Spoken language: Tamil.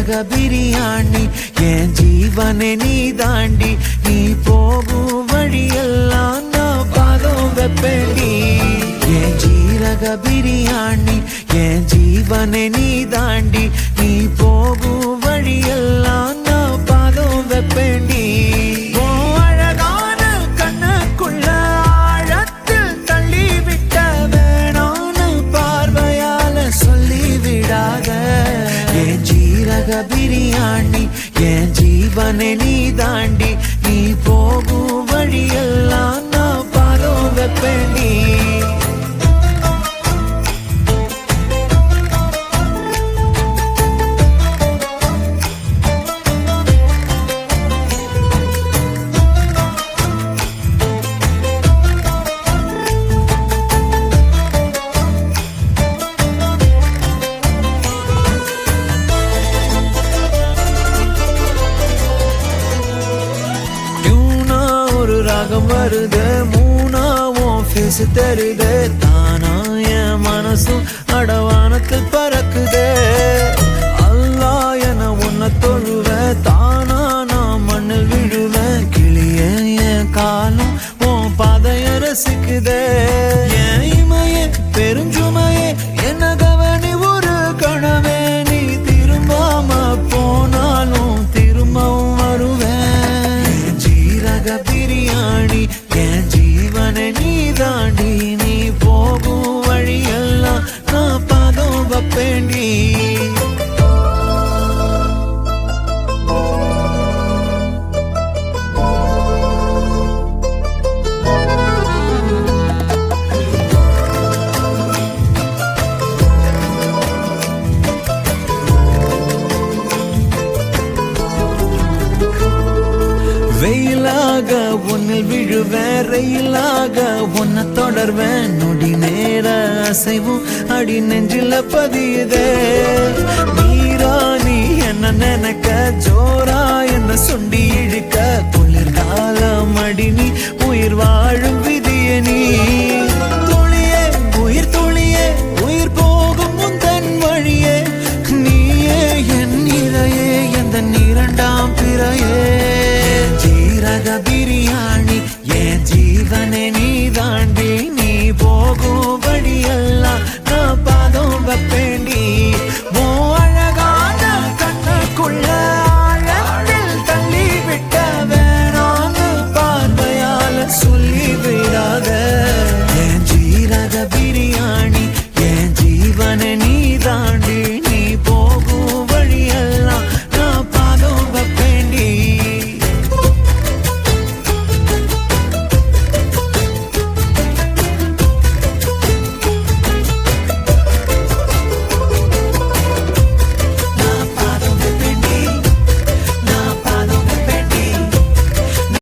ஜீரக பிரியாணி என் ஜீவனை நீ தாண்டி நீ போகும் வழியெல்லாம் நான் பாதம் வெப்பேண்டி என் ஜீரக பிரியாணி என் ஜீவனை நீ தாண்டி நீ போகும் வழியெல்லாம் நான் பாதம் வெப்பேண்டி பிரியாணி என் ஜீவனை நீ தாண்டி நீ போகும் வழியெல்லாம் நான் பாதம் வெப்பேண்டி ராகம் வருது மூணாவும் பேச தருது தானா என் மனசும் அடவானத்தில் பறக்குது அல்லா என உன்னை தொழுவ தானா நான் மண்ணில் விழுவேன் கிளிய என் காலம் உன் பாதைய ரசிக்குதே என் இமையே பெருஞ்சுமையே என்ன கவனி ஒரு கனவே நீ திரும்பாம போனாலும் திரும்பவும் வருவேன் ஜீரக பிரியாணி என் ஜீவனை நீ தாண்டி நீ போகும் வழியெல்லாம் நான் பாதம் வைப்பேண்டி வெயிலாக உன்னில் விழுவேன் ரயிலாக உன்னை தொடர்வேன் நொடி நேர அசைவும் அடி நெஞ்சில பதியுதே நீரா நீ என்ன நினைக்க ஜோரா என்ன சுண்டி இழுக்க குளிர்காலம் அடி நீ உயிர் வாழும் விதிய நீ துளியே உயிர் துளியே உயிர் போகும் முந்தன் வழியே நீயே என் இறையே எந்த இரண்டாம் பிறையே ஜீரக பிரியாணி என் ஜீவனை நீ